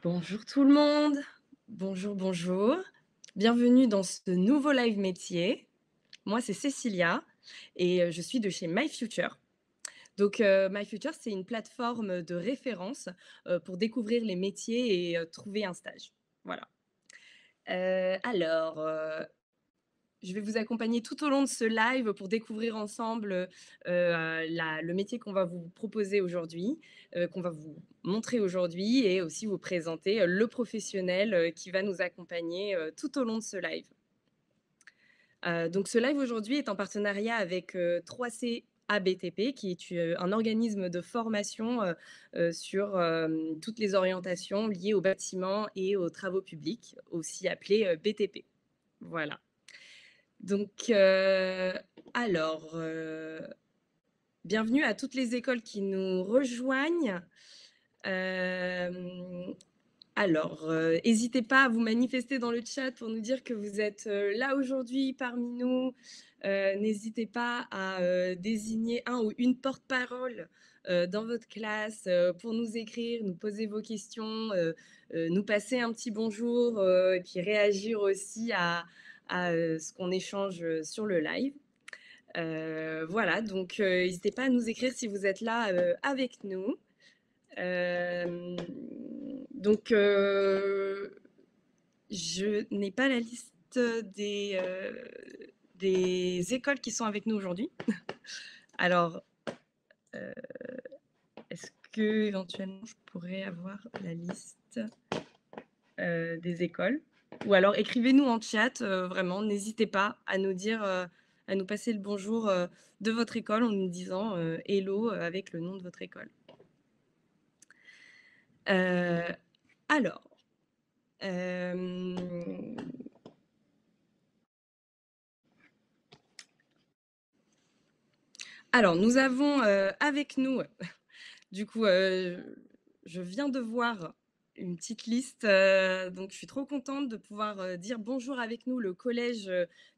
Bonjour tout le monde. Bonjour, bonjour. Bienvenue dans ce nouveau live métier. Moi, c'est Cécilia et je suis de chez My Future. Donc, My Future, c'est une plateforme de référence, pour découvrir les métiers et trouver un stage. Voilà. Alors, je vais vous accompagner tout au long de ce live pour découvrir ensemble, le métier qu'on va vous proposer aujourd'hui, qu'on va vous montrer aujourd'hui et aussi vous présenter, le professionnel, qui va nous accompagner, tout au long de ce live. Donc ce live aujourd'hui est en partenariat avec, 3C ABTP qui est un organisme de formation, sur, toutes les orientations liées aux bâtiments et aux travaux publics, aussi appelés, BTP. Voilà. Donc, alors, bienvenue à toutes les écoles qui nous rejoignent. Hem, alors, hésitez pas à vous manifester dans le chat pour nous dire que vous êtes, là aujourd'hui parmi nous. N'hésitez pas à, désigner un ou une porte-parole, dans votre classe, pour nous écrire, nous poser vos questions, nous passer un petit bonjour, et puis réagir aussi à ce qu'on échange, sur le live. Voilà, donc n'hésitez pas à nous écrire si vous êtes là, avec nous. Hem, donc je n'ai pas la liste des écoles qui sont avec nous aujourd'hui. Alors, heu, est-ce qu'éventuellement je pourrais avoir la liste, des écoles? Ou alors écrivez-nous en chat, vraiment, n'hésitez pas à nous dire, à nous passer le bonjour, de votre école en nous disant, hello, avec le nom de votre école. Heu, alors, hem, alors nous avons, avec nous, du coup, je viens de voir une petite liste, donc je suis trop contente de pouvoir, dire bonjour avec nous, le collège,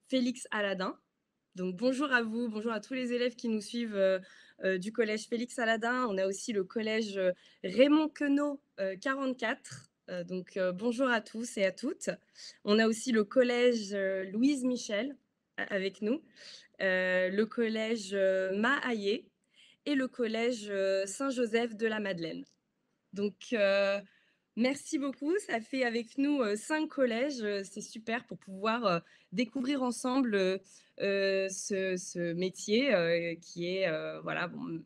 Félix Aladin. Donc bonjour à vous, bonjour à tous les élèves qui nous suivent, du collège Félix Aladin. On a aussi le collège, Raymond Queneau, 44, donc bonjour à tous et à toutes. On a aussi le collège, Louise Michel avec nous, le collège, Mahaillé et le collège, Saint-Joseph de la Madeleine. Donc merci beaucoup, ça fait avec nous, 5 collèges, c'est super pour pouvoir, découvrir ensemble, ce métier, qui est, voilà, bon,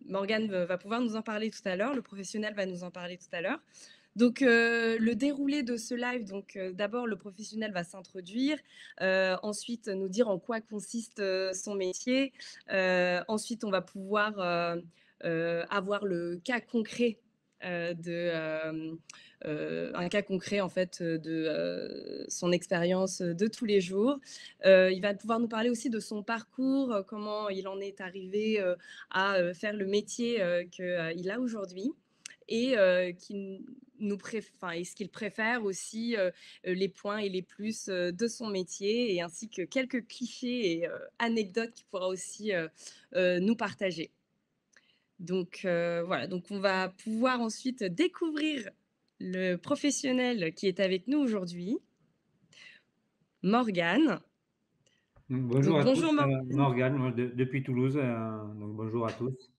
Morgane va pouvoir nous en parler tout à l'heure, le professionnel va nous en parler tout à l'heure. Donc le déroulé de ce live, donc d'abord le professionnel va s'introduire, ensuite nous dire en quoi consiste, son métier. Ensuite on va pouvoir, avoir le cas concret, un cas concret en fait, de, son expérience, de tous les jours. Il va pouvoir nous parler aussi de son parcours, comment il en est arrivé, à, faire le métier, qu'il a aujourd'hui et qui nous enfin, et ce qu'il préfère aussi, les points et les plus, de son métier et ainsi que quelques clichés et anecdotes qu'il pourra aussi, nous partager. Donc voilà, donc on va pouvoir ensuite découvrir le professionnel qui est avec nous aujourd'hui, Morgane. Bonjour Donc à tous, bonjour Morgane. Morgane, moi depuis Toulouse, donc bonjour à tous.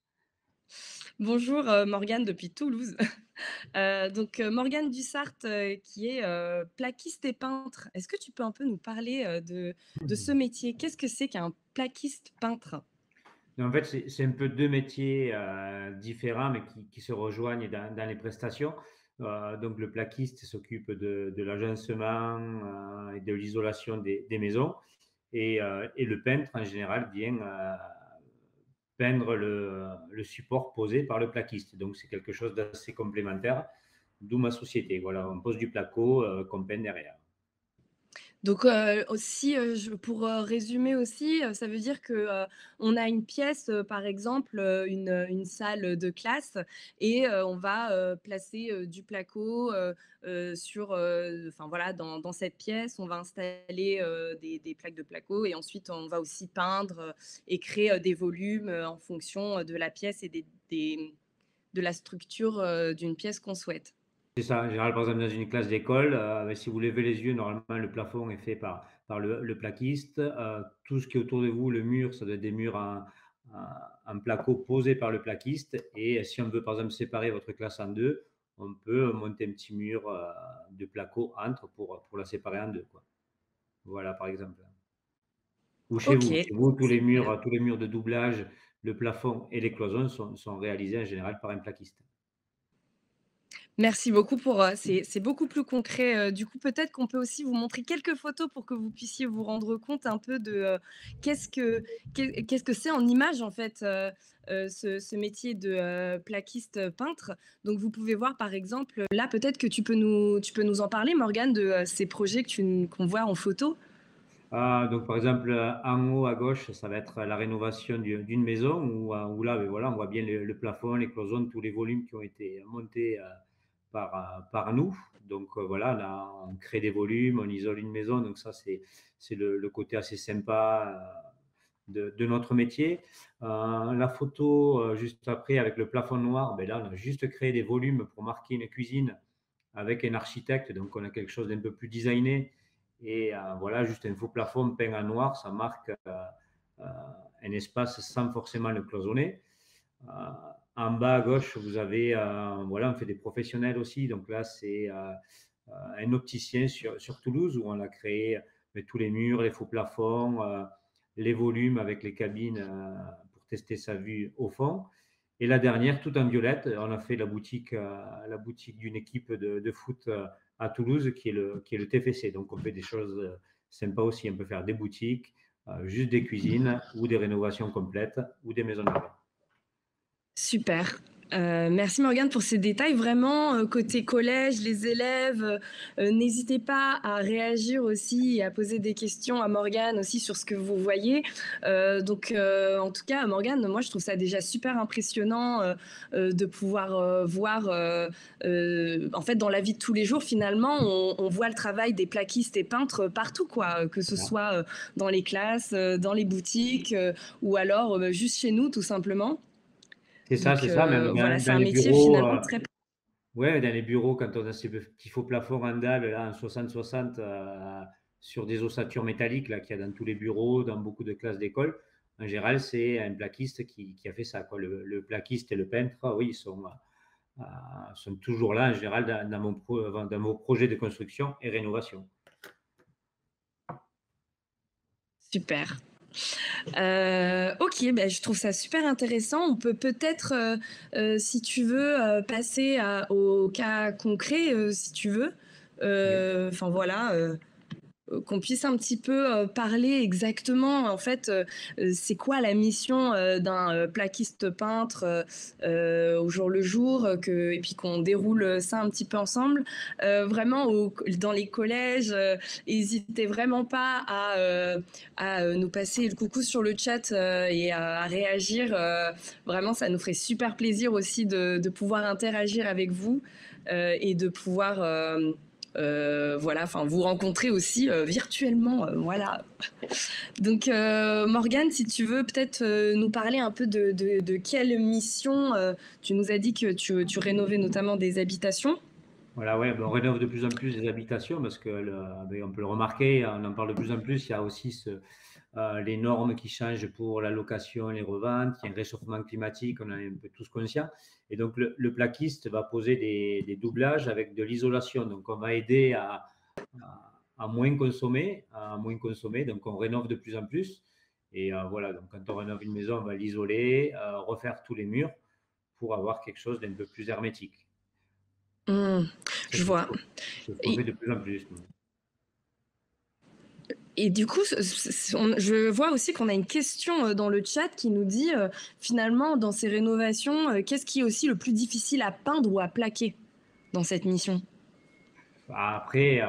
Bonjour, Morgane depuis Toulouse. Donc Morgane Dussart, qui est, plaquiste et peintre. Est-ce que tu peux un peu nous parler, de ce métier? Qu'est-ce que c'est qu'un plaquiste peintre? Et en fait, c'est un peu 2 métiers, différents, mais qui se rejoignent dans les prestations. Donc le plaquiste s'occupe de l'agencement, et de l'isolation des maisons et le peintre en général vient, peindre le support posé par le plaquiste. Donc c'est quelque chose d'assez complémentaire, d'où ma société. Voilà, on pose du placo, qu'on peint derrière. Donc, aussi, je pour, résumer aussi, ça veut dire que, on a une pièce, par exemple, une salle, de classe et on va, placer, du placo, sur, enfin voilà, dans cette pièce. On va installer, des plaques de placo et ensuite on va aussi peindre, et créer, des volumes, en fonction, de la pièce et de la structure, d'une pièce qu'on souhaite. C'est ça, en général, par exemple, dans une classe d'école, bah, si vous levez les yeux, normalement, le plafond est fait par le plaquiste. Tout ce qui est autour de vous, le mur, ça doit être des murs en placo posés par le plaquiste. Et si on veut, par exemple, séparer votre classe en deux, on peut monter un petit mur de placo entre pour la séparer en deux, quoi. Voilà, par exemple. Ou chez OK, vous. Chez vous, super. tous les murs de doublage, le plafond et les cloisons sont réalisés en général par un plaquiste. Merci beaucoup pour, c'est beaucoup plus concret, du coup, peut-être qu'on peut aussi vous montrer quelques photos pour que vous puissiez vous rendre compte un peu de, qu'est-ce que qu'est-ce que c'est en images, en fait, ce métier de, plaquiste, peintre. Donc vous pouvez voir, par exemple, là, peut-être que tu peux nous en parler, Morgane, de, ces projets qu'on voit en photo? Ah, donc par exemple, en haut à gauche, ça va être la rénovation d'une maison où là, beh, voilà, on voit bien le plafond, les cloisons, tous les volumes qui ont été montés, par nous. Donc, voilà, là, on crée des volumes, on isole une maison, donc ça, c'est le côté assez sympa, de notre métier. La photo, juste après avec le plafond noir, beh, là, on a juste créé des volumes pour marquer une cuisine avec un architecte, donc on a quelque chose d'un peu plus designé. Et voilà, juste un faux plafond peint en noir, ça marque un espace sans forcément le cloisonner. Euh, En bas à gauche, vous avez, voilà, on fait des professionnels aussi. Donc là, c'est un opticien sur Toulouse où on a créé tous les murs, les faux plafonds, les volumes avec les cabines pour tester sa vue au fond. Et la dernière, tout en violette, on a fait la boutique d'une équipe de foot à Toulouse qui est le TFC. Donc on fait des choses sympas aussi. On peut faire des boutiques, juste des cuisines ou des rénovations complètes ou des maisons neuves. Super. Merci Morgane pour ces détails. Vraiment, côté collège, les élèves, n'hésitez pas à réagir aussi et à poser des questions à Morgane aussi sur ce que vous voyez. Donc, en tout cas, Morgane, moi, je trouve ça déjà super impressionnant, de pouvoir, voir, en fait, dans la vie de tous les jours, finalement, on voit le travail des plaquistes et peintres partout, quoi, que ce soit, dans les classes, dans les boutiques, ou alors, juste chez nous, tout simplement. C'est Donc ça, même voilà, c'est dans un les métier bureaux, finalement très. ouais, dans les bureaux, quand on a ces petits faux plafonds en dalle, là, en 60-60, sur des ossatures métalliques, là, qu'il y a dans tous les bureaux, dans beaucoup de classes d'école, en général, c'est un plaquiste qui a fait ça, quoi. Le plaquiste et le peintre, oui, sont toujours là, en général, dans mon projet de construction et rénovation. Super. OK, bah, je trouve ça super intéressant. On peut peut-être, si tu veux, passer au cas concret, si tu veux. Oui. Enfin voilà, qu'on puisse un petit peu, parler exactement, en fait, c'est quoi la mission, d'un, plaquiste peintre, au jour le jour, et puis qu'on déroule, ça un petit peu ensemble. Vraiment dans les collèges, hésitez vraiment pas à, nous passer le coucou sur le chat, et à réagir, vraiment ça nous ferait super plaisir aussi de pouvoir interagir avec vous, et de pouvoir, voilà, enfin vous rencontrer aussi virtuellement, voilà. Donc Morgane, si tu veux peut-être nous parler un peu de quelle mission, tu nous as dit que tu rénovais notamment des habitations. Voilà, ouais, ben, on rénove de plus en plus des habitations parce que ben, on peut le remarquer, on en parle de plus en plus. Il y a aussi les normes qui changent pour la location, les reventes. Il y a un réchauffement climatique, on en est un peu tous conscients. Et donc, le plaquiste va poser des doublages avec de l'isolation. Donc, on va aider à moins consommer, à moins consommer. Donc, on rénove de plus en plus. Et voilà, donc quand on rénove une maison, on va l'isoler, refaire tous les murs pour avoir quelque chose d'un peu plus hermétique. Mmh, Ça, je vois. c'est ce qu'on Et, fait de plus en plus, nous. et du coup, je vois aussi qu'on a une question dans le chat qui nous dit, finalement, dans ces rénovations, qu'est-ce qui est aussi le plus difficile à peindre ou à plaquer dans cette mission? Après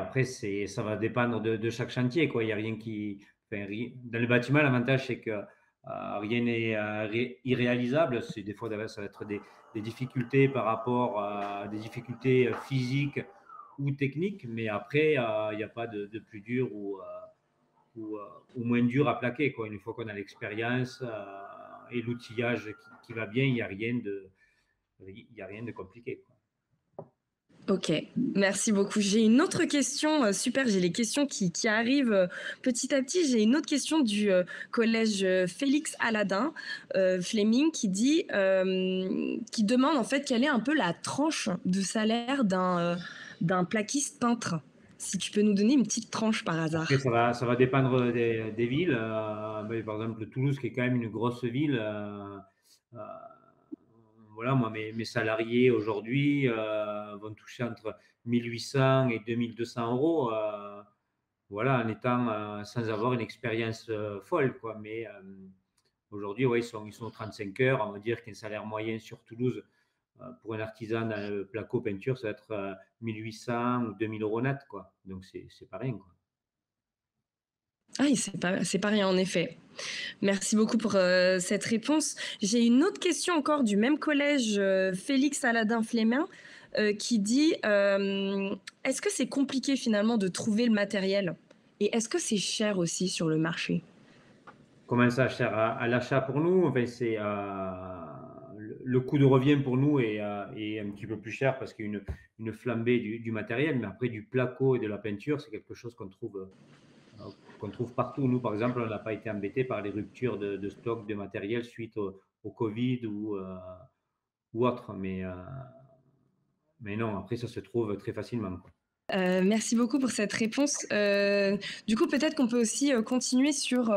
ça va dépendre de chaque chantier, quoi. Il y a rien enfin, dans le bâtiment, l'avantage, c'est que rien n'est irréalisable. C'est des fois, ça va être des difficultés par rapport à des difficultés physiques ou techniques, mais après, il n'y a pas de plus dur ou moins dur à plaquer, quoi. Une fois qu'on a l'expérience et l'outillage qui va bien, il n'y a rien de compliqué, quoi. OK, merci beaucoup. J'ai une autre question, super, j'ai les questions qui arrivent, petit à petit. J'ai une autre question du, collège, Félix Aladin, Fleming qui demande en fait quelle est un peu la tranche de salaire d'un plaquiste peintre? Si tu peux nous donner une petite tranche par Après hasard? ça va dépendre des villes, mais par exemple Toulouse qui est quand même une grosse ville, heu, voilà, moi mes salariés aujourd'hui, vont toucher entre 1 800 et 2 200 €, voilà, en étant, sans avoir une expérience, folle quoi. Mais, aujourd'hui, ouais, ils sont aux 35 heures. On va dire qu'un salaire moyen sur Toulouse, pour un artisan dans le placo peinture, ça va être, 1 800 ou 2 000 € net quoi. Donc c'est pas rien quoi. Ah oui, c'est pas rien en effet. Merci beaucoup pour, cette réponse. J'ai une autre question encore du même collège, Félix Aladin Flémin, qui dit, «Est-ce que c'est compliqué finalement de trouver le matériel? Et est-ce que c'est cher aussi sur le marché?» Comment ça, cher à l'achat pour nous? Enfin, c'est, le coût de revient pour nous est un petit peu plus cher parce qu'il y a une flambée du matériel, mais après du placo et de la peinture, c'est quelque chose qu'on trouve partout. Nous, par exemple, on n'a pas été embêtés par les ruptures de stock de matériel suite au covid ou autre, mais non, après ça se trouve très facilement, quoi. Merci beaucoup pour cette réponse. Du coup, peut-être qu'on peut aussi, continuer sur,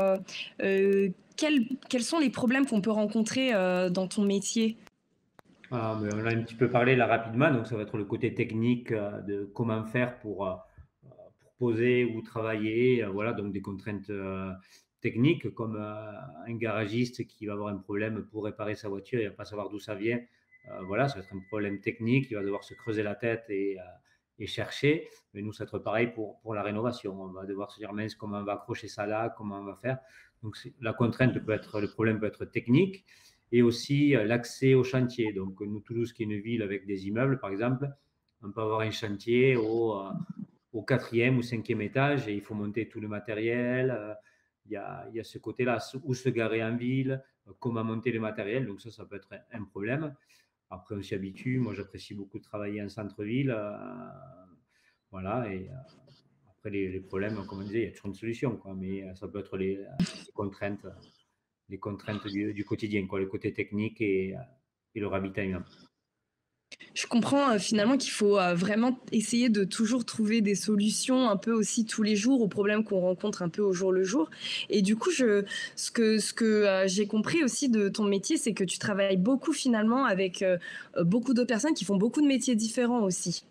quels sont les problèmes qu'on peut rencontrer, dans ton métier? Ah, mais on a un petit peu parlé là rapidement, donc ça va être le côté technique, de comment faire pour poser ou travailler, voilà, donc des contraintes, techniques comme, un garagiste qui va avoir un problème pour réparer sa voiture, il va pas savoir d'où ça vient. Voilà, ça va être un problème technique, il va devoir se creuser la tête et chercher. Mais nous, ça va être pareil pour la rénovation. On va devoir se dire: «Mince, comment on va accrocher ça là? Comment on va faire?» Donc c'est la contrainte peut être le problème peut être technique et aussi l'accès au chantier. Donc, nous, Toulouse, qui est une ville avec des immeubles, par exemple, on peut avoir un chantier au quatrième ou cinquième étage et il faut monter tout le matériel. Il y a ce côté-là, où se garer en ville, comment monter le matériel. Donc, ça peut être un problème. Après, on s'y habitue. Moi, j'apprécie beaucoup de travailler en centre-ville. Voilà. Et après, les problèmes, comme on disait, il y a toujours une solution, quoi. Mais ça peut être les contraintes du quotidien, quoi, le côté technique et le ravitaillement. Je comprends, finalement qu'il faut, vraiment essayer de toujours trouver des solutions un peu aussi tous les jours aux problèmes qu'on rencontre un peu au jour le jour et du coup j'ai compris aussi de ton métier, c'est que tu travailles beaucoup finalement avec, beaucoup d'autres personnes qui font beaucoup de métiers différents aussi.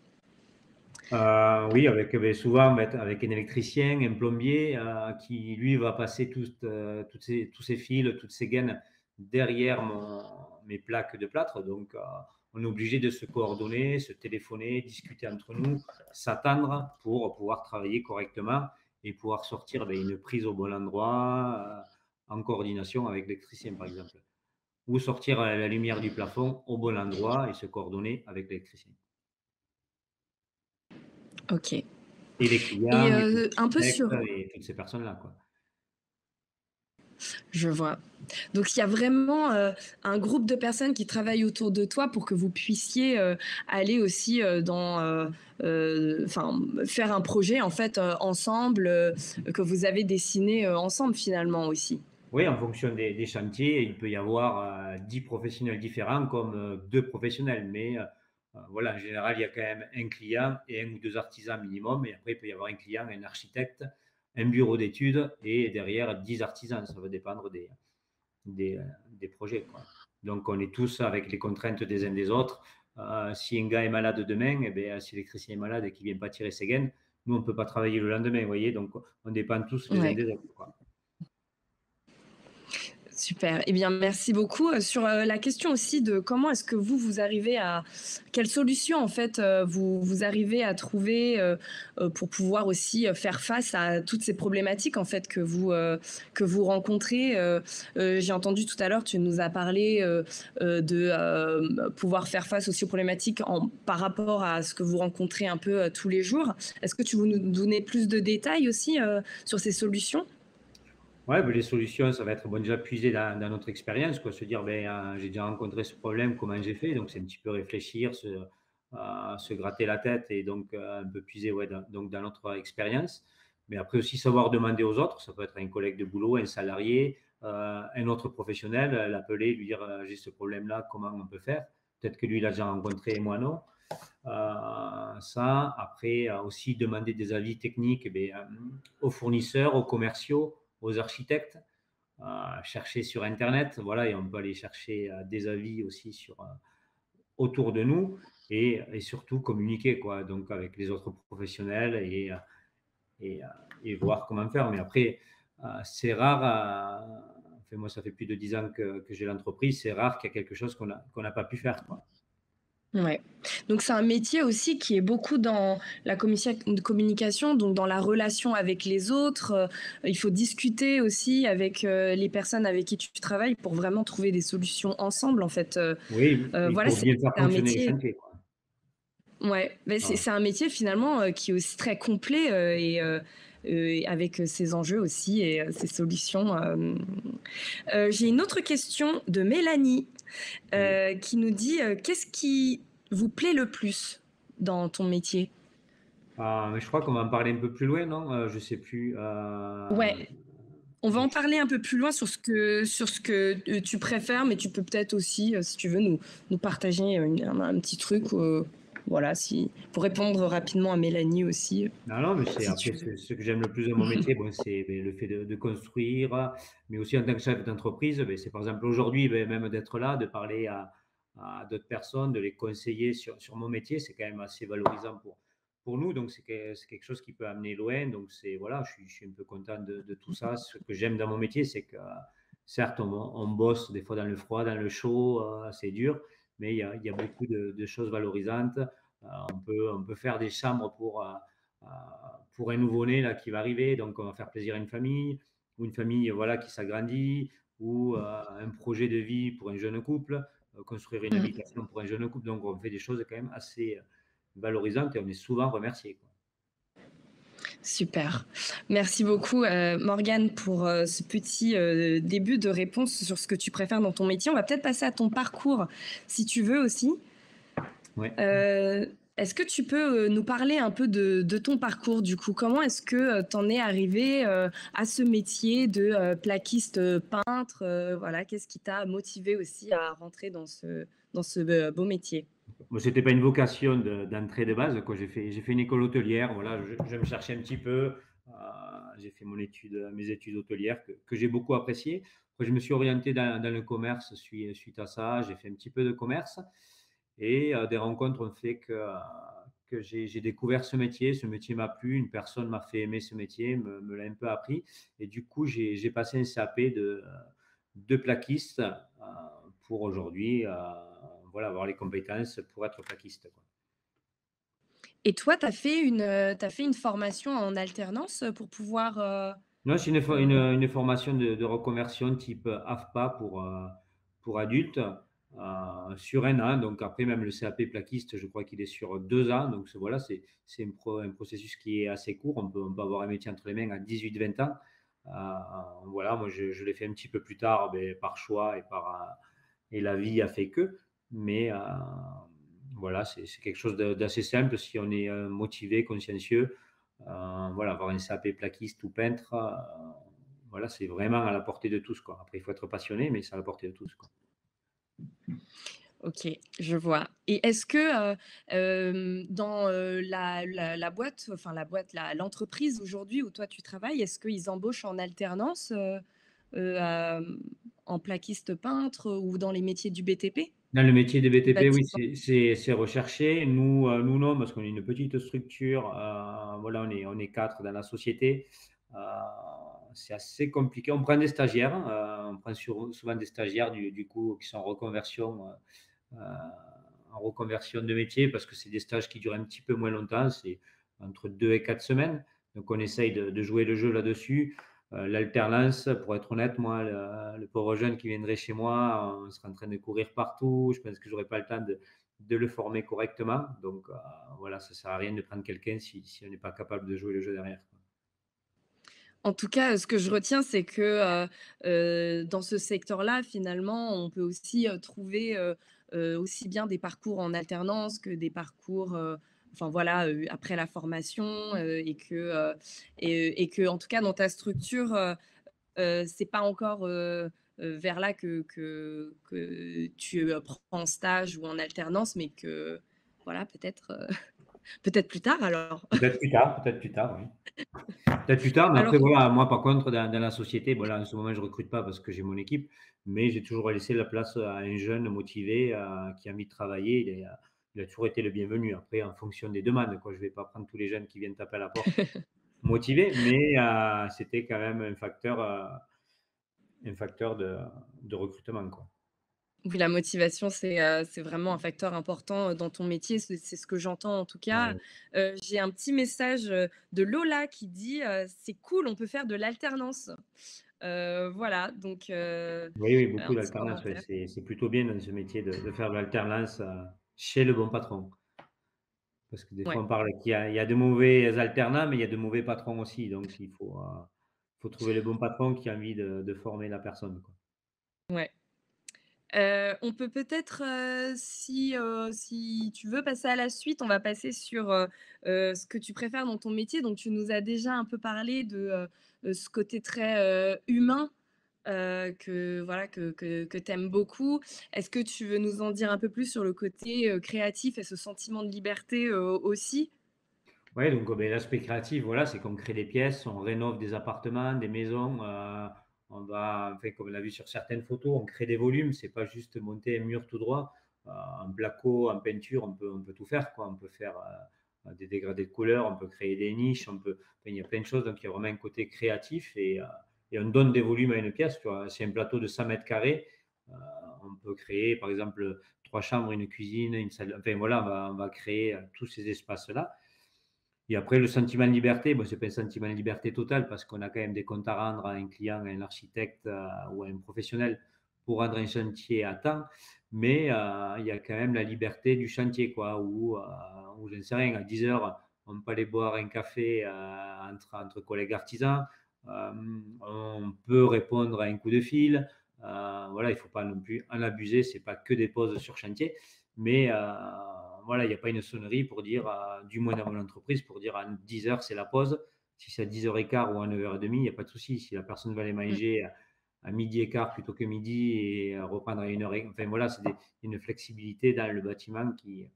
Oui, avec, beh, souvent, beh, avec un électricien, un plombier, qui lui va passer tous ces fils, toutes ces gaines derrière mes plaques de plâtre. Donc, on est obligé de se coordonner, se téléphoner, discuter entre nous, s'attendre pour pouvoir travailler correctement et pouvoir sortir, beh, une prise au bon endroit, en coordination avec l'électricien, par exemple. Ou sortir, la lumière du plafond au bon endroit et se coordonner avec l'électricien. OK Et les et clients et les un peu architectes sur et toutes ces personnes-là, quoi. je vois. Donc il y a vraiment, un groupe de personnes qui travaillent autour de toi pour que vous puissiez, aller aussi, enfin, faire un projet en fait, ensemble, que vous avez dessiné, ensemble finalement aussi? Oui, en fonction des chantiers, il peut y avoir, 10 professionnels différents comme, 2 professionnels, mais, voilà, en général, il y a quand même un client et un ou 2 artisans minimum et après il peut y avoir un client, un architecte, un bureau d'études et derrière 10 artisans. Ça va dépendre des projets, quoi. Donc on est tous avec les contraintes des uns des autres. Si un gars est malade demain et beh, si l'électricien est malade et qu'il vient pas tirer ses gaines, nous on peut pas travailler le lendemain, vous voyez? Donc on dépend tous les uns Ouais. des autres, quoi. Super. Eh bien, merci beaucoup. Sur, la question aussi de comment est-ce que vous arrivez à quelles solutions, en fait, vous arrivez à trouver, pour pouvoir aussi, faire face à toutes ces problématiques, en fait, que vous rencontrez? J'ai entendu tout à l'heure, tu nous as parlé, de, pouvoir faire face aussi aux problématiques par rapport à ce que vous rencontrez un peu, tous les jours. Est-ce que tu veux nous donner plus de détails aussi, sur ces solutions? Ouais, beh, les solutions, ça va être, bon, déjà puiser dans notre expérience, quoi, se dire: «Ben, j'ai déjà rencontré ce problème, comment j'ai fait?» Donc c'est un petit peu réfléchir, se gratter la tête et donc un peu puiser, ouais, dans notre expérience. Mais après aussi savoir demander aux autres, ça peut être un collègue de boulot, un salarié, un autre professionnel, l'appeler, lui dire: «J'ai ce problème-là, comment on peut faire?» Peut-être que lui, il l'a déjà rencontré et moi non. Ça, après, aussi demander des avis techniques, eh beh, aux fournisseurs, aux commerciaux, aux architectes, chercher sur internet, voilà, et on peut aller chercher, des avis aussi autour de nous, et surtout communiquer, quoi, donc avec les autres professionnels, et heu et voir comment faire. Mais après, c'est rare, enfin moi ça fait plus de 10 ans que j'ai l'entreprise, c'est rare qu'il y a quelque chose qu'on n'a pas pu faire, quoi. Ouais. Donc c'est un métier aussi qui est beaucoup dans la communication, donc dans la relation avec les autres. Il faut discuter aussi avec, les personnes avec qui tu travailles pour vraiment trouver des solutions ensemble, en fait. Oui, et Voilà, pour bien faire c'est un fonctionner les métier. chantiers, quoi. Ouais, mais c'est Voilà. c'est un métier finalement, qui est aussi très complet, et avec, ses enjeux aussi et ses solutions, J'ai une autre question de Mélanie, Oui. qui nous dit, «Qu'est-ce qui vous plaît le plus dans ton métier?» Mais je crois qu'on va en parler un peu plus loin, non? Je sais plus, Ouais, on va mais en parler un peu plus loin sur ce que, tu préfères, mais tu peux peut-être aussi, si tu veux, nous partager, un petit truc, voilà, si pour répondre rapidement à Mélanie aussi, non, non, mais c'est si après tu veux. ce que j'aime le plus dans mon métier, bon, c'est, beh, le fait de construire, mais aussi en tant que chef d'entreprise, beh, c'est par exemple aujourd'hui, beh, même d'être là, de parler à d'autres personnes, de les conseiller sur mon métier, c'est quand même assez valorisant pour nous, donc c'est quelque chose qui peut amener loin, donc c'est voilà, je suis un peu content de tout ça. Ce que j'aime dans mon métier, c'est que, certes, on bosse des fois dans le froid, dans le chaud, c'est dur, mais il y a beaucoup de choses valorisantes. On peut faire des chambres pour un nouveau-né là qui va arriver, donc on va faire plaisir à une famille, ou une famille, voilà, qui s'agrandit, ou un projet de vie pour un jeune couple, construire une Mmh. habitation pour un jeune couple. Donc on fait des choses quand même assez valorisantes, et on est souvent remercié, quoi. Super. Merci beaucoup, Morgane, pour, ce petit, début de réponse sur ce que tu préfères dans ton métier. On va peut-être passer à ton parcours, si tu veux aussi. Ouais. Est-ce que tu peux, nous parler un peu de ton parcours, du coup? Comment est-ce que, tu en es arrivé à ce métier de, plaquiste, peintre? Voilà, qu'est-ce qui t'a motivé aussi à rentrer dans ce beau métier? Moi, c'était pas une vocation d'entrée de base, quoi. J'ai fait une école hôtelière, voilà, je me cherchais un petit peu. J'ai fait mes études hôtelières que j'ai beaucoup appréciées. Après, je me suis orienté dans le commerce suite à ça. J'ai fait un petit peu de commerce, et des rencontres ont fait que j'ai découvert ce métier. Ce métier m'a plu, une personne m'a fait aimer ce métier, me l'a un peu appris, et du coup, j'ai passé un CAP de plaquiste, pour aujourd'hui, voilà, avoir les compétences pour être plaquiste, quoi. Et toi, tu fait une formation en alternance, pour pouvoir, Non, c'est une for une, heu une formation de reconversion type AFPA pour adultes, sur 1 an. Donc après, même le CAP plaquiste, je crois qu'il est sur 2 ans. Donc voilà, c'est un processus qui est assez court. On peut avoir un métier entre les mains à 18-20 ans. Voilà, moi je l'ai fait un petit peu plus tard, beh, par choix, et la vie a fait que. Mais voilà, c'est quelque chose d'assez simple si on est, motivé, consciencieux. Voilà, avoir un CAP plaquiste ou peintre, voilà, c'est vraiment à la portée de tous, quoi. Après, il faut être passionné, mais c'est à la portée de tous, quoi. OK, je vois. Et est-ce que, dans, la boîte, enfin la boîte, l'entreprise aujourd'hui où toi tu travailles, est-ce qu'ils embauchent en alternance, en plaquiste peintre ou dans les métiers du BTP? Dans le métier des Du BTP, oui, bâtiment? c'est recherché. Nous non, parce qu'on est une petite structure, voilà, on est 4 dans la société. Heu, c'est assez compliqué. On prend des stagiaires, on prend souvent des stagiaires du coup qui sont heu, en reconversion de métier, parce que c'est des stages qui durent un petit peu moins longtemps, c'est entre 2 et 4 semaines. Donc on essaye de jouer le jeu là-dessus. L'alternance, pour être honnête, moi, le pauvre jeune qui viendrait chez moi, on serait en train de courir partout. Je pense que j'aurais pas le temps de le former correctement. Donc voilà, ça sert à rien de prendre quelqu'un si on n'est pas capable de jouer le jeu derrière, quoi. En tout cas, ce que je retiens, c'est que, dans ce secteur-là, finalement, on peut aussi, trouver, aussi bien des parcours en alternance que des parcours, enfin voilà, après la formation, et que en tout cas dans ta structure, c'est pas encore, vers là que tu, prends en stage ou en alternance, mais que voilà, peut-être, peut-être plus tard alors. Peut-être plus tard, oui. Peut-être plus tard, mais après Alors voilà, moi par contre dans la société, bon là en ce moment je recrute pas parce que j'ai mon équipe, mais j'ai toujours laissé la place à un jeune motivé, qui a envie de travailler. Il a toujours été le bienvenu. Après en fonction des demandes quoi, je vais pas prendre tous les jeunes qui viennent taper à la porte motivés, mais c'était quand même un facteur de recrutement quoi. oui, la motivation, c'est vraiment un facteur important, dans ton métier, c'est ce que j'entends en tout cas. Ouais. J'ai un petit message, de Lola qui dit, «C'est cool, on peut faire de l'alternance». Voilà, donc Oui, oui, beaucoup un petit d'alternance, ouais, commentaire. c'est plutôt bien dans ce métier de faire de l'alternance, chez le bon patron. Parce que des fois, Ouais, on parle il y a de mauvais alternants, mais il y a de mauvais patrons aussi. Donc faut trouver le bon patron qui a envie de former la personne, quoi. ouais. On peut peut-être, si tu veux passer à la suite, on va passer sur, ce que tu préfères dans ton métier. Donc tu nous as déjà un peu parlé de, ce côté très, humain, que voilà, que tu aimes beaucoup. Est-ce que tu veux nous en dire un peu plus sur le côté, créatif et ce sentiment de liberté, aussi? Ouais, donc beh, l'aspect créatif, voilà, c'est qu'on crée des pièces, on rénove des appartements, des maisons, on va enfin, comme on l'a vu sur certaines photos, on crée des volumes. C'est pas juste monter un mur tout droit. En placo, en peinture, on peut tout faire, quoi. On peut faire, des dégradés de couleurs, on peut créer des niches, enfin, il y a plein de choses, donc il y a vraiment un côté créatif et on donne des volumes à une pièce, tu vois? C'est un plateau de 100 mètres carrés, heu, on peut créer, par exemple, 3 chambres, une cuisine, une salle enfin voilà, on va créer, tous ces espaces-là. Et après, le sentiment de liberté, bon, c'est pas un sentiment de liberté totale parce qu'on a quand même des comptes à rendre à un client, à un architecte, ou à un professionnel pour rendre un chantier à temps. Mais, il y a quand même la liberté du chantier, quoi, où j'en sais rien, à 10 heures, on peut aller boire un café, entre collègues artisans. On peut répondre à un coup de fil. Voilà, il faut pas non plus en abuser, c'est pas que des pauses sur chantier. Mais, voilà, il n'y a pas une sonnerie pour dire, du moins dans mon entreprise, pour dire à 10 heures c'est la pause. Si c'est à 10h15 ou à 9h30, il n'y a pas de souci. Si la personne va aller Mmh, manger à 12h15 plutôt que midi et reprendre à 1h, enfin voilà, une flexibilité dans le bâtiment qui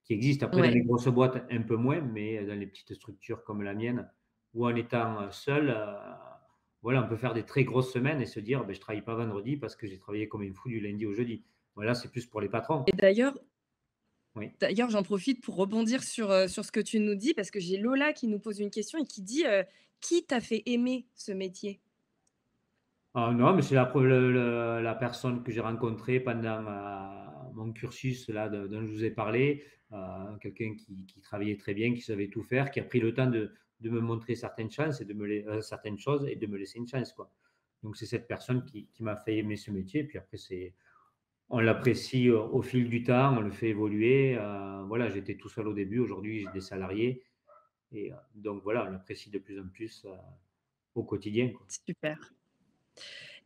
existe. Après, dans ouais. les grosses boîtes, un peu moins, mais dans les petites structures comme la mienne, ou en étant seul, voilà, on peut faire des très grosses semaines et se dire, ben, je ne travaille pas vendredi parce que j'ai travaillé comme un fou du lundi au jeudi. Voilà, c'est plus pour les patrons. Et Oui. d'ailleurs, j'en profite pour rebondir sur ce que tu nous dis parce que j'ai Lola qui nous pose une question et qui dit, «Qui t'a fait aimer ce métier?» Ah non, mais c'est la personne que j'ai rencontrée pendant, mon cursus là dont je vous ai parlé, quelqu'un qui travaillait très bien, qui savait tout faire, qui a pris le temps de me montrer certaines choses et de me laisser une chance, quoi. Donc c'est cette personne qui m'a fait aimer ce métier, puis après on l'apprécie au fil du temps, on le fait évoluer, voilà, j'étais tout seul au début, aujourd'hui j'ai des salariés et donc voilà, on l'apprécie de plus en plus, au quotidien, quoi. Super.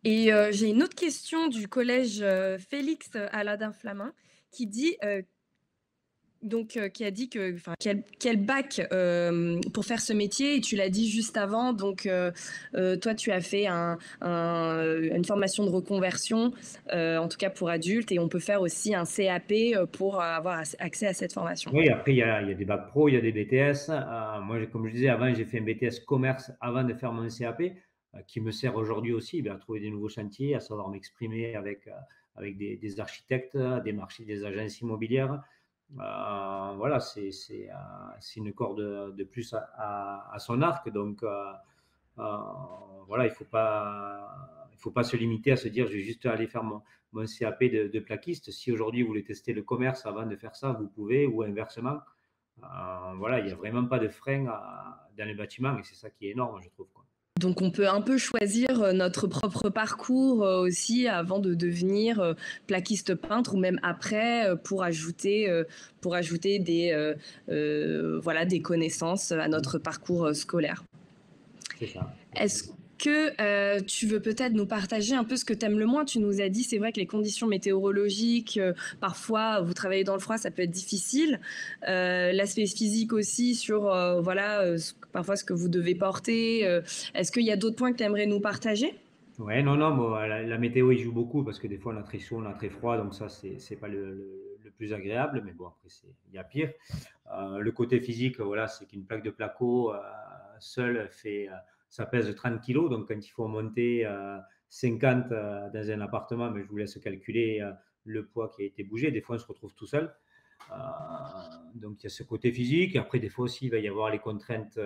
Et j'ai une autre question du collège, Félix, Aladin Flamin qui dit, qui a dit que enfin quel bac, pour faire ce métier et tu l'as dit juste avant donc toi tu as fait une formation de reconversion, en tout cas pour adultes et on peut faire aussi un CAP, pour avoir accès à cette formation. Oui, après il y a des bacs pro, il y a des BTS. Moi, comme je disais avant, j'ai fait un BTS commerce avant de faire mon CAP, qui me sert aujourd'hui aussi, à trouver des nouveaux chantiers, à savoir m'exprimer avec des architectes, des marchés, des agences immobilières. Voilà, c'est une corde de plus à son arc. Donc, Heu, voilà, il faut pas se limiter à se dire: «Je vais juste aller faire mon CAP de plaquiste». Si aujourd'hui vous voulez tester le commerce avant de faire ça, vous pouvez ou inversement. Voilà, il y a vraiment pas de frein dans les bâtiments et c'est ça qui est énorme, je trouve, quoi. Donc on peut un peu choisir, notre propre parcours, aussi avant de devenir, plaquiste peintre ou même après, pour ajouter des, voilà, des connaissances à notre parcours, scolaire. C'est ça, Est-ce exactement. que tu veux peut-être nous partager un peu ce que tu aimes le moins. Tu nous as dit, c'est vrai que les conditions météorologiques, parfois vous travaillez dans le froid, ça peut être difficile. L'aspect physique aussi sur voilà, parfois ce que vous devez porter. Est-ce qu'il y a d'autres points que tu aimerais nous partager? Ouais, non, non, bon, la météo, il joue beaucoup parce que des fois, on a très chaud, on a très froid, donc ça, c'est pas le plus agréable, mais bon, après, il y a pire. Le côté physique, voilà, c'est qu'une plaque de placo seule ça pèse 30 kilos, donc quand il faut monter 50 dans un appartement, mais je vous laisse calculer le poids qui a été bougé. Des fois, on se retrouve tout seul. Donc, il y a ce côté physique. Après, des fois aussi, il va y avoir les contraintes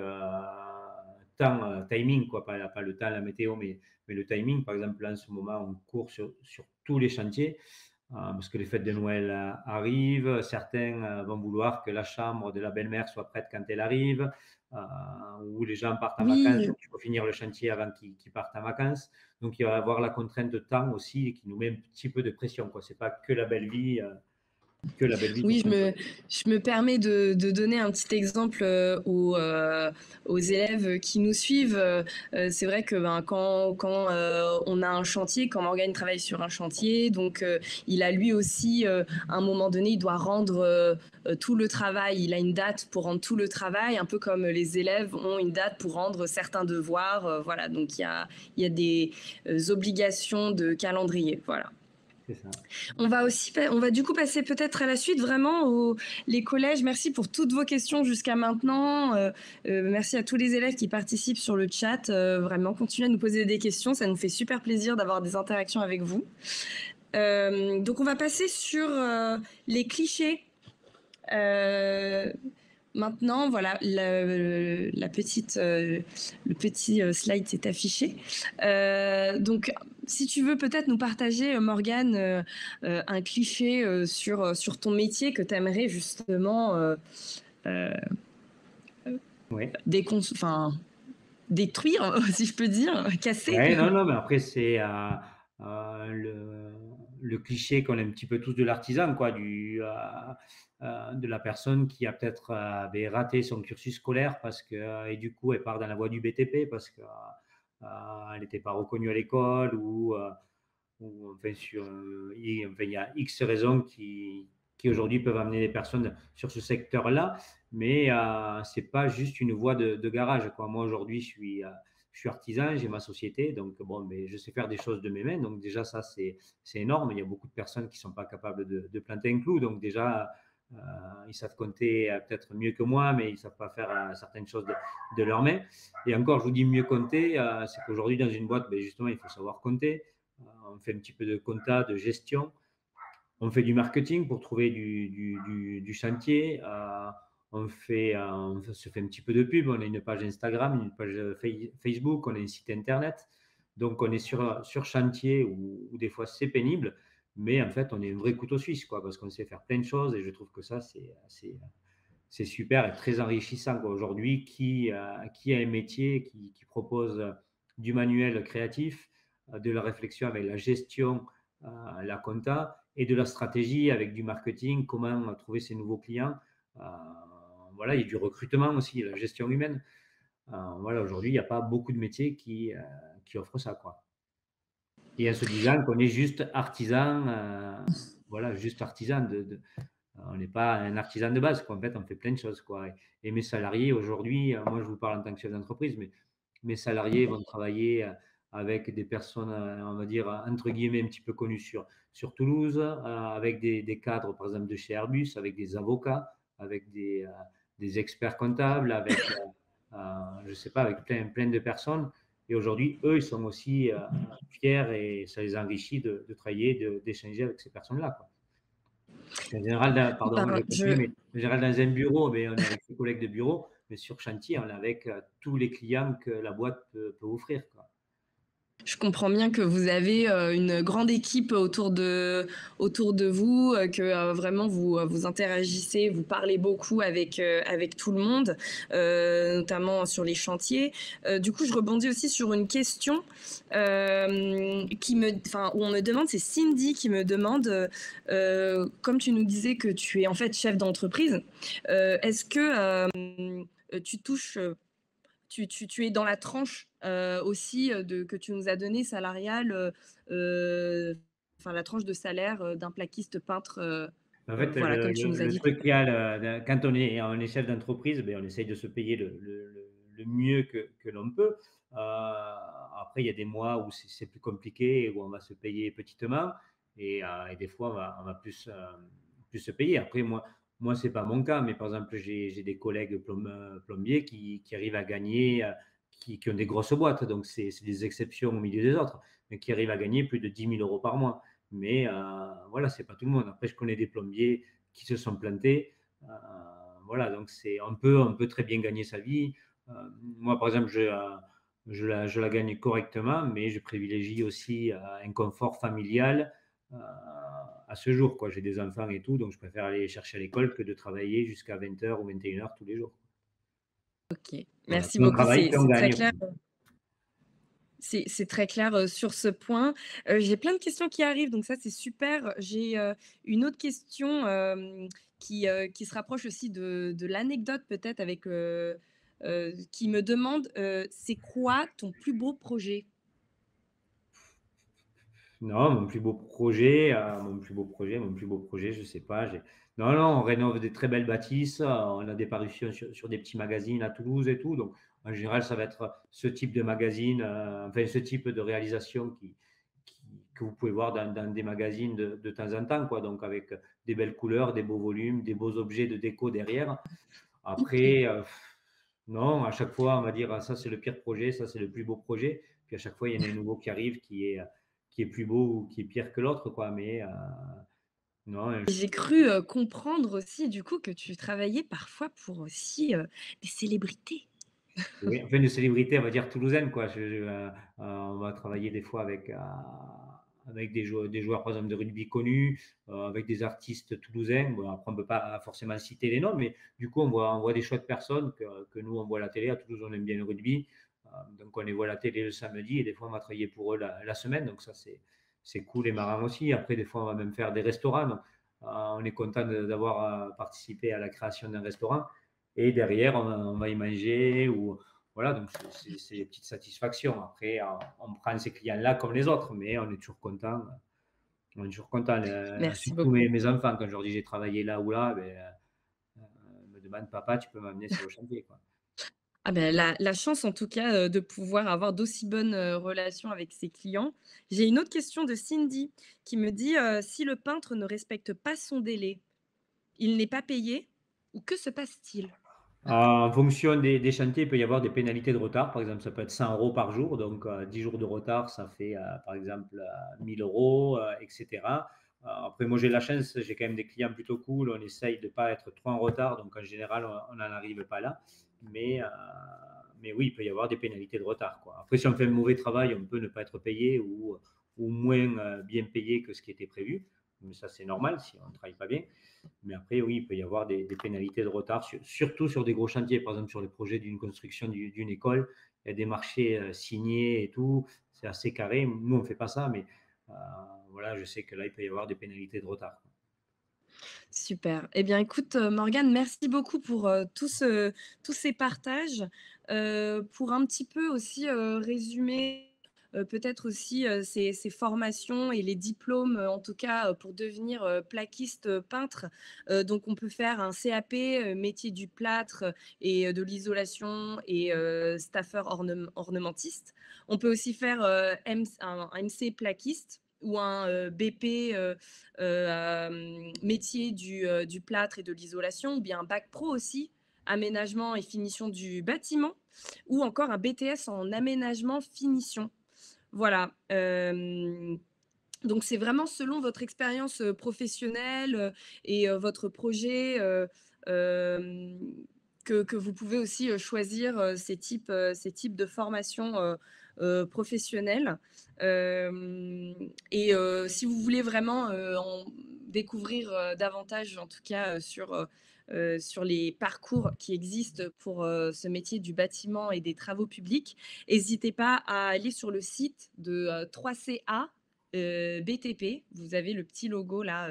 temps, timing, quoi, pas le temps, la météo, mais le timing. Par exemple, là, en ce moment, on court sur tous les chantiers parce que les fêtes de Noël arrivent. Certains vont vouloir que la chambre de la belle-mère soit prête quand elle arrive, ou les gens partent en vacances, Oui, donc il faut finir le chantier avant qu'ils partent en vacances. Donc il va y avoir la contrainte de temps aussi qui nous met un petit peu de pression, quoi. C'est pas que la belle vie qui oui, compte. je me permets de donner un petit exemple aux élèves qui nous suivent. C'est vrai que ben, quand on a un chantier, quand Morgane travaille sur un chantier, donc il a lui aussi, à un moment donné, il doit rendre tout le travail. Il a une date pour rendre tout le travail, un peu comme les élèves ont une date pour rendre certains devoirs. Voilà, donc il y a des obligations de calendrier. Voilà. C'est ça. On va du coup passer peut-être à la suite vraiment les collèges. Merci pour toutes vos questions jusqu'à maintenant. Merci à tous les élèves qui participent sur le chat. Vraiment, continuez à nous poser des questions. Ça nous fait super plaisir d'avoir des interactions avec vous. Donc, on va passer sur les clichés. Maintenant, voilà, la petite, le petit slide s'est affiché. Donc, si tu veux peut-être nous partager, Morgane, un cliché sur ton métier que tu aimerais justement euh, Oui. enfin, détruire, si je peux dire, casser. Ouais, non, non, mais après, c'est le cliché qu'on a un petit peu tous de l'artisan, quoi, de la personne qui a peut-être raté son cursus scolaire parce que, et du coup, elle part dans la voie du BTP parce qu'elle n'était pas reconnue à l'école ou enfin, enfin, il y a X raisons qui aujourd'hui peuvent amener les personnes sur ce secteur-là, mais c'est pas juste une voie de garage, quoi. Moi, aujourd'hui, je suis artisan, j'ai ma société, donc bon, mais je sais faire des choses de mes mains. Donc déjà, ça, c'est énorme. Il y a beaucoup de personnes qui sont pas capables de planter un clou. Donc déjà, euh, ils savent compter peut-être mieux que moi, mais ils savent pas faire certaines choses de leurs mains. Et encore, je vous dis mieux compter, c'est qu'aujourd'hui, dans une boîte, ben, justement, il faut savoir compter. On fait un petit peu de compta, de gestion. On fait du marketing pour trouver du chantier. On se fait un petit peu de pub. On a une page Instagram, une page Facebook, on a un site internet. Donc, on est sur chantier où des fois c'est pénible, mais en fait, on est un vrai couteau suisse, quoi, parce qu'on sait faire plein de choses et je trouve que ça, c'est super et très enrichissant, quoi. Aujourd'hui, qui a un métier qui propose du manuel créatif, de la réflexion avec la gestion, la compta et de la stratégie avec du marketing, comment trouver ses nouveaux clients. Euh, voilà, il y a du recrutement aussi, la gestion humaine. Voilà, aujourd'hui, il n'y a pas beaucoup de métiers qui offrent ça, quoi. Et en se disant qu'on est juste artisan, voilà, juste artisan on n'est pas un artisan de base, quoi. En fait, on fait plein de choses, quoi. Et mes salariés, aujourd'hui, moi, je vous parle en tant que chef d'entreprise, mais mes salariés vont travailler avec des personnes, on va dire, entre guillemets, un petit peu connues sur Toulouse, avec des cadres, par exemple, de chez Airbus, avec des avocats, avec des experts comptables, avec, je sais pas, avec plein de personnes. Et aujourd'hui, eux, ils sont aussi fiers et ça les enrichit de travailler, d'échanger avec ces personnes-là, quoi. En général, pardon, je Ben, vais continuer, mais en général, dans un bureau, mais on est avec ses collègues de bureau, mais sur chantier, on est avec tous les clients que la boîte peut offrir, quoi. Je comprends bien que vous avez une grande équipe autour de vous, que vraiment vous interagissez, vous parlez beaucoup avec tout le monde, notamment sur les chantiers. Du coup, je rebondis aussi sur une question où on me demande, c'est Cindy qui me demande, comme tu nous disais que tu es en fait chef d'entreprise, est-ce que tu touches tu es dans la tranche, aussi, de que tu nous as donnée salariale, enfin la tranche de salaire, d'un plaquiste peintre, En fait, voilà, comme tu nous as le dit tout truc à qu'il y l'heure. a, quand on est chef d'entreprise, beh, on essaye de se payer le mieux que l'on peut. Après, il y a des mois où c'est plus compliqué, où on va se payer petitement et des fois on va plus se payer. Après moi c'est pas mon cas, mais par exemple, j'ai des collègues plombiers qui arrivent à gagner, qui ont des grosses boîtes, donc c'est des exceptions au milieu des autres, mais qui arrivent à gagner plus de 10 000 € par mois. Mais voilà, c'est pas tout le monde. Après, je connais des plombiers qui se sont plantés. Heu, voilà, donc on peut très bien gagner sa vie. Heu, Moi, par exemple, je la gagne correctement, mais je privilégie aussi, un confort familial, heu, à ce jour, quoi. J'ai des enfants et tout, donc je préfère aller les chercher à l'école que de travailler jusqu'à 20 h ou 21 h tous les jours. OK. Voilà, Merci plus on beaucoup, travaille, plus on c'est très gagne, clair. quoi. C'est très clair, sur ce point. J'ai plein de questions qui arrivent, donc ça, c'est super. J'ai, une autre question, qui se rapproche aussi de l'anecdote peut-être avec, qui me demande, c'est quoi ton plus beau projet? Non, mon plus beau projet, je sais pas, non, non, on rénove des très belles bâtisses, on a des parutions sur des petits magazines à Toulouse et tout, donc en général, ça va être ce type de magazine, enfin ce type de réalisation qui que vous pouvez voir dans des magazines de temps en temps, quoi, donc avec des belles couleurs, des beaux volumes, des beaux objets de déco derrière. OK. Après, non, à chaque fois, on va dire: «Ah ça, c'est le pire projet, ça, c'est le plus beau projet». Puis à chaque fois, il y en a un nouveau qui arrive qui est plus beau ou qui est pire que l'autre, quoi. Mais, non, J'ai cru, comprendre aussi du coup que tu travaillais parfois pour aussi, des célébrités. oui, enfin, une célébrité, on va dire toulousaine, quoi. On va travailler des fois avec des joueurs, par exemple, de rugby connus, avec des artistes toulousains. Bon, après, on peut pas forcément citer les noms, mais du coup, on voit des chouettes personnes que nous, on voit à la télé. À Toulouse, on aime bien le rugby, donc on les voit à la télé le samedi et des fois, on va travailler pour eux la semaine, donc ça, c'est cool et marrant aussi. Après, des fois, on va même faire des restaurants, donc on est content d'avoir, participé à la création d'un restaurant et derrière, on va y manger ou voilà, donc c'est des petites satisfactions. Après, on prend ces clients-là comme les autres, mais on est toujours content. Merci Surtout mes, beaucoup. mes enfants, quand je leur dis j'ai travaillé là ou là, me demandent papa, tu peux m'amener sur le chantier, quoi. Ah ben, la chance en tout cas, de pouvoir avoir d'aussi bonnes, relations avec ses clients. J'ai une autre question de Cindy qui me dit, «Si le peintre ne respecte pas son délai, il n'est pas payé ou que se passe-t-il?» En fonction des chantiers, il peut y avoir des pénalités de retard. Par exemple, ça peut être 100 € par jour, donc 10 jours de retard, ça fait, par exemple, 1 000 €, et cetera. Après moi, j'ai la chance, j'ai quand même des clients plutôt cool. On essaye de ne pas être trop en retard, donc en général, on n'en arrive pas là. Mais, heu, mais oui, il peut y avoir des pénalités de retard, quoi. Après, si on fait un mauvais travail, on peut ne pas être payé ou moins, bien payé que ce qui était prévu. Mais ça, c'est normal si on ne travaille pas bien. Mais après, oui, il peut y avoir des pénalités de retard, surtout sur des gros chantiers. Par exemple, sur les projets d'une construction d'une école, il y a des marchés signés et tout. C'est assez carré. Nous, on ne fait pas ça, mais euh, voilà, je sais que là, il peut y avoir des pénalités de retard. Super. Eh bien, écoute, Morgane, merci beaucoup pour, tous ces partages. Pour un petit peu aussi, résumer, peut-être aussi, ces formations et les diplômes, en tout cas, pour devenir, plaquiste, peintre. Donc on peut faire un CAP, métier du plâtre et de l'isolation et staffeur ornementiste. On peut aussi faire, un MC plaquiste ou un, BP, métier du plâtre et de l'isolation ou bien un bac pro aussi, aménagement et finition du bâtiment ou encore un BTS en aménagement finition. Voilà, donc c'est vraiment selon votre expérience, professionnelle, et votre projet, que vous pouvez aussi, choisir, ces types de formations, professionnelles. Et si vous voulez vraiment, en découvrir, davantage en tout cas, sur les parcours qui existent pour, ce métier du bâtiment et des travaux publics, n'hésitez pas à aller sur le site de, 3CA, BTP. Vous avez le petit logo là,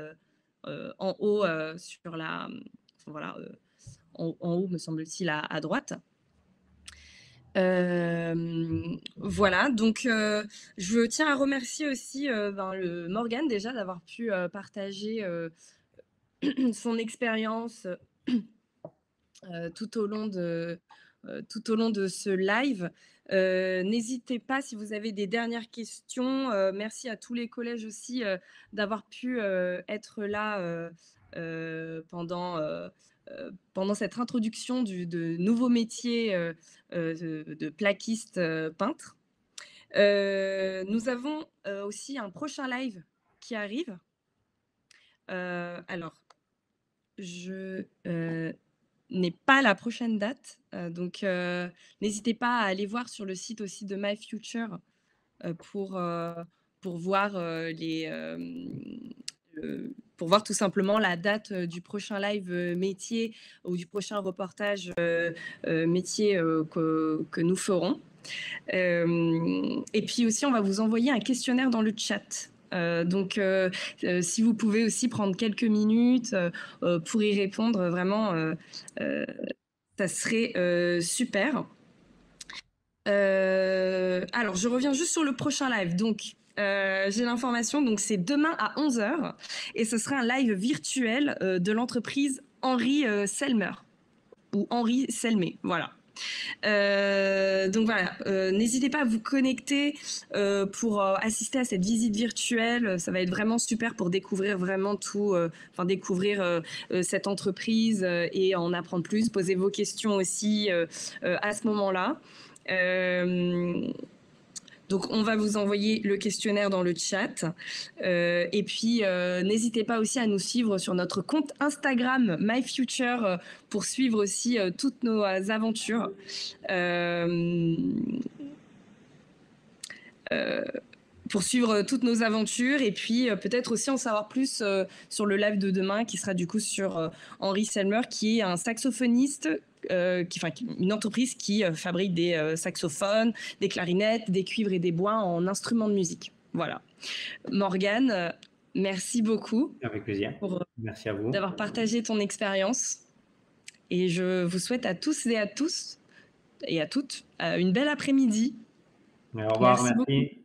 en haut, sur la, voilà, en haut me semble-t-il à droite. Voilà, donc je tiens à remercier aussi, le Morgane déjà d'avoir pu, partager, son expérience, tout au long tout au long de ce live. N'hésitez pas si vous avez des dernières questions. Merci à tous les collèges aussi, d'avoir pu, être là, pendant cette introduction de nouveaux métiers, de plaquiste, peintre. Nous avons, aussi un prochain live qui arrive. Alors je, n'ai pas la prochaine date, donc n'hésitez pas à aller voir sur le site aussi de My Future, pour voir, pour voir tout simplement la date, du prochain live, métier ou du prochain reportage, métier, que nous ferons. Et puis aussi, on va vous envoyer un questionnaire dans le chat. Donc, si vous pouvez aussi prendre quelques minutes pour y répondre, vraiment, ça serait super. Alors, je reviens juste sur le prochain live. Donc, j'ai l'information. Donc, c'est demain à 11 heures et ce sera un live virtuel de l'entreprise Henri Selmer ou Henri Selmé. Voilà. Donc voilà, n'hésitez pas à vous connecter pour assister à cette visite virtuelle. Ça va être vraiment super pour découvrir vraiment tout, enfin découvrir cette entreprise et en apprendre plus. Posez vos questions aussi à ce moment-là. Donc, on va vous envoyer le questionnaire dans le chat. Et puis, n'hésitez pas aussi à nous suivre sur notre compte Instagram MyFuture pour suivre aussi toutes nos aventures. Pour suivre toutes nos aventures et puis peut-être aussi en savoir plus sur le live de demain qui sera du coup sur Henri Selmer qui est un saxophoniste une entreprise qui fabrique des saxophones, des clarinettes, des cuivres et des bois en instruments de musique. Voilà. Morgane, merci beaucoup Avec plaisir. pour Merci à vous. d'avoir partagé ton expérience et je vous souhaite à tous et à toutes une belle après-midi. Au revoir, Merci beaucoup. merci.